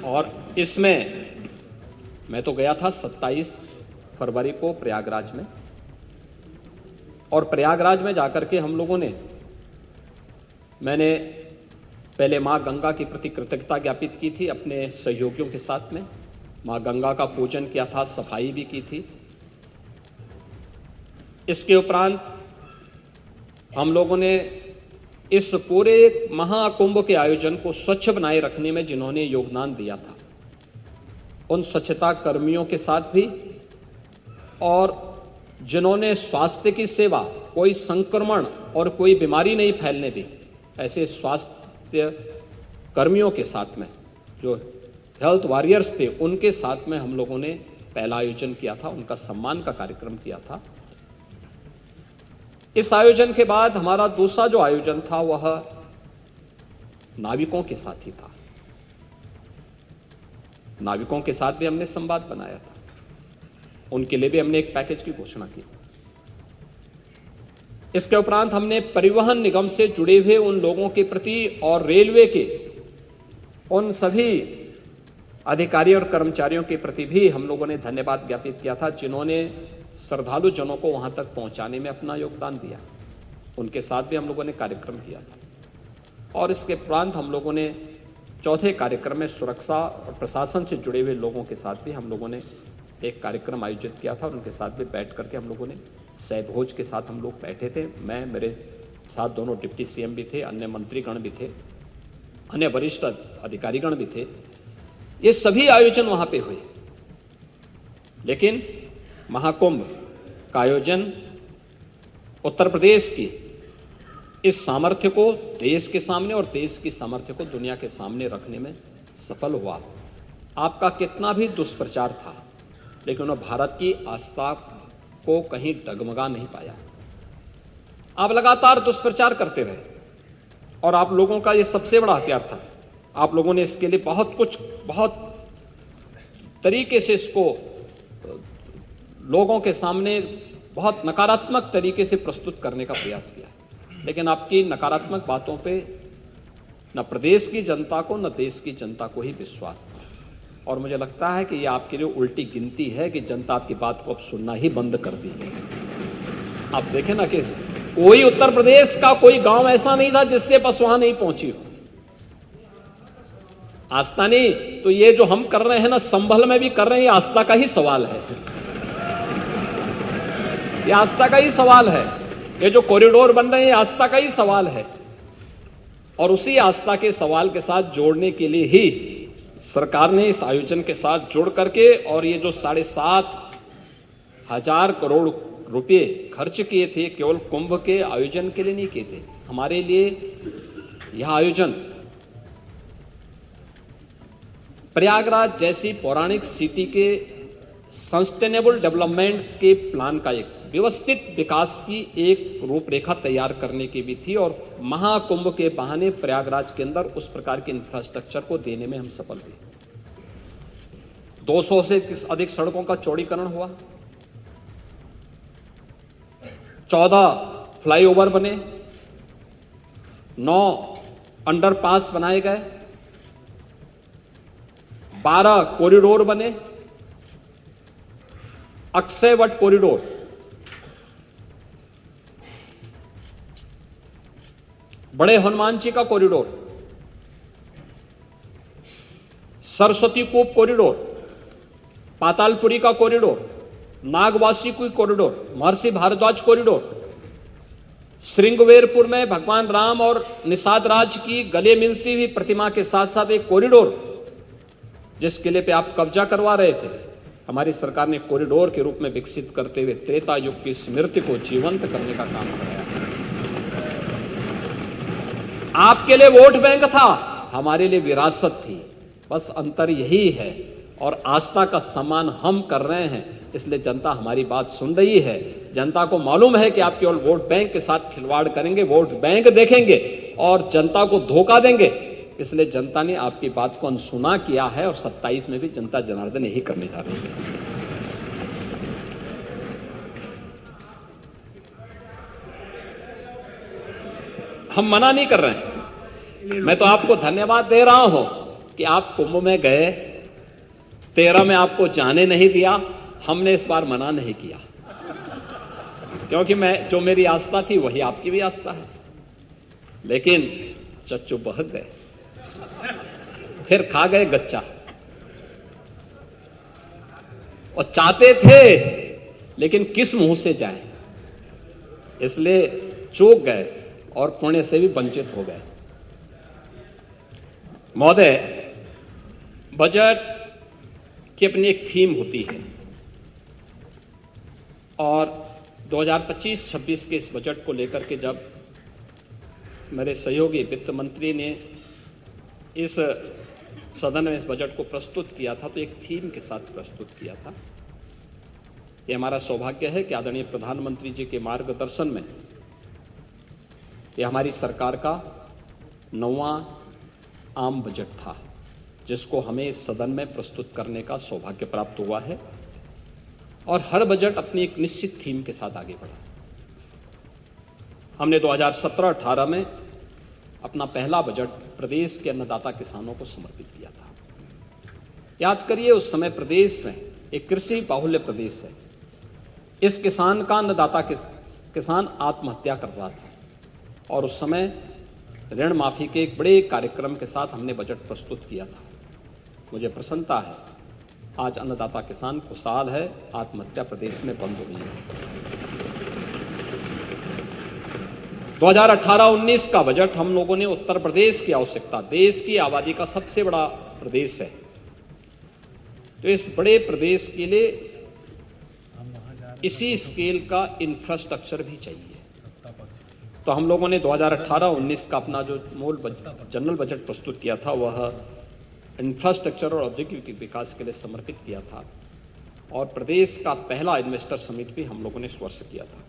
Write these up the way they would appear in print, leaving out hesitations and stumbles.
और इसमें मैं तो गया था 27 फरवरी को प्रयागराज में, और प्रयागराज में जाकर के हम लोगों ने, मैंने पहले मां गंगा के प्रति कृतज्ञता ज्ञापित की थी अपने सहयोगियों के साथ में, मां गंगा का पूजन किया था, सफाई भी की थी। इसके उपरांत हम लोगों ने इस पूरे महाकुंभ के आयोजन को स्वच्छ बनाए रखने में जिन्होंने योगदान दिया था, उन स्वच्छता कर्मियों के साथ भी, और जिन्होंने स्वास्थ्य की सेवा, कोई संक्रमण और कोई बीमारी नहीं फैलने दी, ऐसे स्वास्थ्य कर्मियों के साथ में, जो हेल्थ वॉरियर्स थे, उनके साथ में हम लोगों ने पहला आयोजन किया था, उनका सम्मान का कार्यक्रम किया था। इस आयोजन के बाद हमारा दूसरा जो आयोजन था वह नाविकों के साथ ही था। नाविकों के साथ भी हमने संवाद बनाया था, उनके लिए भी हमने एक पैकेज की घोषणा की। इसके उपरांत हमने परिवहन निगम से जुड़े हुए उन लोगों के प्रति और रेलवे के उन सभी अधिकारी और कर्मचारियों के प्रति भी हम लोगों ने धन्यवाद ज्ञापित किया था, जिन्होंने श्रद्धालु जनों को वहां तक पहुंचाने में अपना योगदान दिया। उनके साथ भी हम लोगों ने कार्यक्रम किया था। और इसके उपरांत हम लोगों ने चौथे कार्यक्रम में सुरक्षा और प्रशासन से जुड़े हुए लोगों के साथ भी हम लोगों ने एक कार्यक्रम आयोजित किया था, और उनके साथ भी बैठ करके हम लोगों ने सहभोज के साथ हम लोग बैठे थे। मैं, मेरे साथ दोनों डिप्टी सीएम भी थे, अन्य मंत्रीगण भी थे, अन्य वरिष्ठ अधिकारीगण भी थे। ये सभी आयोजन वहां पे हुए, लेकिन महाकुंभ का आयोजन उत्तर प्रदेश की इस सामर्थ्य को देश के सामने और देश की सामर्थ्य को दुनिया के सामने रखने में सफल हुआ। आपका कितना भी दुष्प्रचार था, लेकिन उन्होंने भारत की आस्था को कहीं डगमगा नहीं पाया। आप लगातार दुष्प्रचार करते रहे, और आप लोगों का यह सबसे बड़ा हथियार था। आप लोगों ने इसके लिए बहुत तरीके से इसको लोगों के सामने बहुत नकारात्मक तरीके से प्रस्तुत करने का प्रयास किया, लेकिन आपकी नकारात्मक बातों पे न प्रदेश की जनता को न देश की जनता को ही विश्वास था। और मुझे लगता है कि यह आपके लिए उल्टी गिनती है कि जनता आपकी बात को अब सुनना ही बंद कर दी है। आप देखें ना कि कोई उत्तर प्रदेश का कोई गांव ऐसा नहीं था जिससे बस वहां नहीं पहुंची हो। आस्था नहीं तो ये जो हम कर रहे हैं ना, संभल में भी कर रहे हैं, ये आस्था का ही सवाल है। ये आस्था का ही सवाल है। ये जो कॉरिडोर बन रहे हैं, ये आस्था का ही सवाल है। और उसी आस्था के सवाल के साथ जोड़ने के लिए ही सरकार ने इस आयोजन के साथ जुड़ करके, और ये जो 7,500 करोड़ रुपए खर्च किए थे, केवल कुंभ के आयोजन के लिए नहीं किए थे। हमारे लिए यह आयोजन प्रयागराज जैसी पौराणिक सिटी के सस्टेनेबल डेवलपमेंट के प्लान का, एक व्यवस्थित विकास की एक रूपरेखा तैयार करने की भी थी, और महाकुंभ के बहाने प्रयागराज के अंदर उस प्रकार के इंफ्रास्ट्रक्चर को देने में हम सफल हुए। 200 से अधिक सड़कों का चौड़ीकरण हुआ, 14 फ्लाईओवर बने, 9 अंडरपास बनाए गए, 12 कॉरिडोर बने, अक्षयवट कॉरिडोर, बड़े हनुमान जी का कॉरिडोर, सरस्वती कूप कॉरिडोर, पातालपुरी का कॉरिडोर, नागवासी की कॉरिडोर, महर्षि भारद्वाज कॉरिडोर, श्रृंगवेरपुर में भगवान राम और निषाद राज की गले मिलती हुई प्रतिमा के साथ साथ एक कॉरिडोर, जिस किले पे आप कब्जा करवा रहे थे, हमारी सरकार ने कॉरिडोर के रूप में विकसित करते हुए त्रेता युग की स्मृति को जीवंत करने का काम कराया। आपके लिए वोट बैंक था, हमारे लिए विरासत थी। बस अंतर यही है, और आस्था का सम्मान हम कर रहे हैं, इसलिए जनता हमारी बात सुन रही है। जनता को मालूम है कि आप केवल वोट बैंक के साथ खिलवाड़ करेंगे, वोट बैंक देखेंगे और जनता को धोखा देंगे, इसलिए जनता ने आपकी बात को अनसुना किया है, और 27 में भी जनता जनार्दन यही करने जा रही है। हम मना नहीं कर रहे हैं, मैं तो आपको धन्यवाद दे रहा हूं कि आप कुंभ में गए, 13 में आपको जाने नहीं दिया, हमने इस बार मना नहीं किया, क्योंकि जो मेरी आस्था थी वही आपकी भी आस्था है। लेकिन चच्चू बहक गए, फिर खा गए गच्चा, और चाहते थे लेकिन किस मुंह से जाए, इसलिए चूक गए और पुण्य से भी वंचित हो गए। महोदय, बजट की अपनी एक थीम होती है, और 2025-26 के इस बजट को लेकर के जब मेरे सहयोगी वित्त मंत्री ने इस सदन में इस बजट को प्रस्तुत किया था, तो एक थीम के साथ प्रस्तुत किया था। ये हमारा सौभाग्य है कि आदरणीय प्रधानमंत्री जी के मार्गदर्शन में ये हमारी सरकार का 9वां आम बजट था, जिसको हमें इस सदन में प्रस्तुत करने का सौभाग्य प्राप्त हुआ है। और हर बजट अपनी एक निश्चित थीम के साथ आगे बढ़ा। हमने 2017-18 में अपना पहला बजट प्रदेश के अन्नदाता किसानों को समर्पित किया था। याद करिए, उस समय प्रदेश में एक कृषि बाहुल्य प्रदेश है। इस किसान का अन्नदाता किसान आत्महत्या कर रहा था, और उस समय ऋण माफी के एक बड़े कार्यक्रम के साथ हमने बजट प्रस्तुत किया था। मुझे प्रसन्नता है, आज अन्नदाता किसान खुशहाल है, आत्महत्या प्रदेश में बंद हुई है। 2018-19 का बजट हम लोगों ने उत्तर प्रदेश की आवश्यकता, देश की आबादी का सबसे बड़ा प्रदेश है, तो इस बड़े प्रदेश के लिए इसी स्केल का इंफ्रास्ट्रक्चर भी चाहिए। तो हम लोगों ने 2018-19 का अपना जो मूल जनरल बजट प्रस्तुत किया था, वह इंफ्रास्ट्रक्चर और औद्योगिक विकास के लिए समर्पित किया था, और प्रदेश का पहला इन्वेस्टर समिट भी हम लोगों ने इस वर्ष किया था।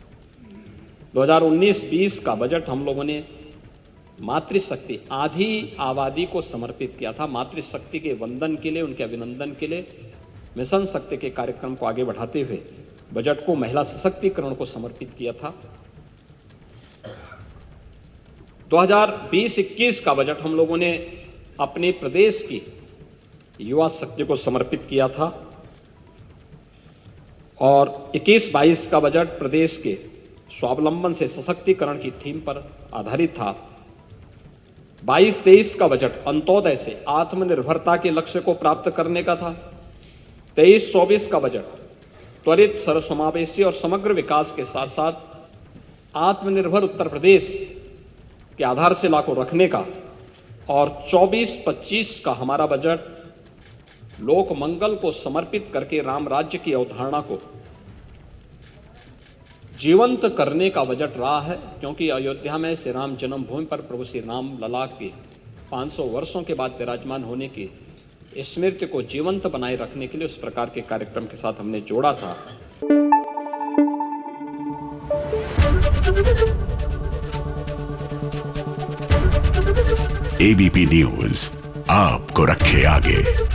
2019-20 का बजट हम लोगों ने मातृशक्ति, आधी आबादी को समर्पित किया था। मातृशक्ति के वंदन के लिए, उनके अभिनंदन के लिए मिशन शक्ति के कार्यक्रम को आगे बढ़ाते हुए बजट को महिला सशक्तिकरण को समर्पित किया था। 2020-21 का बजट हम लोगों ने अपने प्रदेश की युवा शक्ति को समर्पित किया था, और 21-22 का बजट प्रदेश के स्वावलंबन से सशक्तिकरण की थीम पर आधारित था। 22-23 का बजट अंत्योदय से आत्मनिर्भरता के लक्ष्य को प्राप्त करने का था। 23-24 का बजट त्वरित, सर्वसमावेशी और समग्र विकास के साथ साथ आत्मनिर्भर उत्तर प्रदेश के आधारशिला को रखने का, और 24-25 का हमारा बजट लोक मंगल को समर्पित करके राम राज्य की अवधारणा को जीवंत करने का बजट रहा है, क्योंकि अयोध्या में श्री राम जन्मभूमि पर प्रभु श्री राम लला के 500 वर्षों के बाद विराजमान होने की स्मृति को जीवंत बनाए रखने के लिए उस प्रकार के कार्यक्रम के साथ हमने जोड़ा था। एबीपी न्यूज आपको रखे आगे।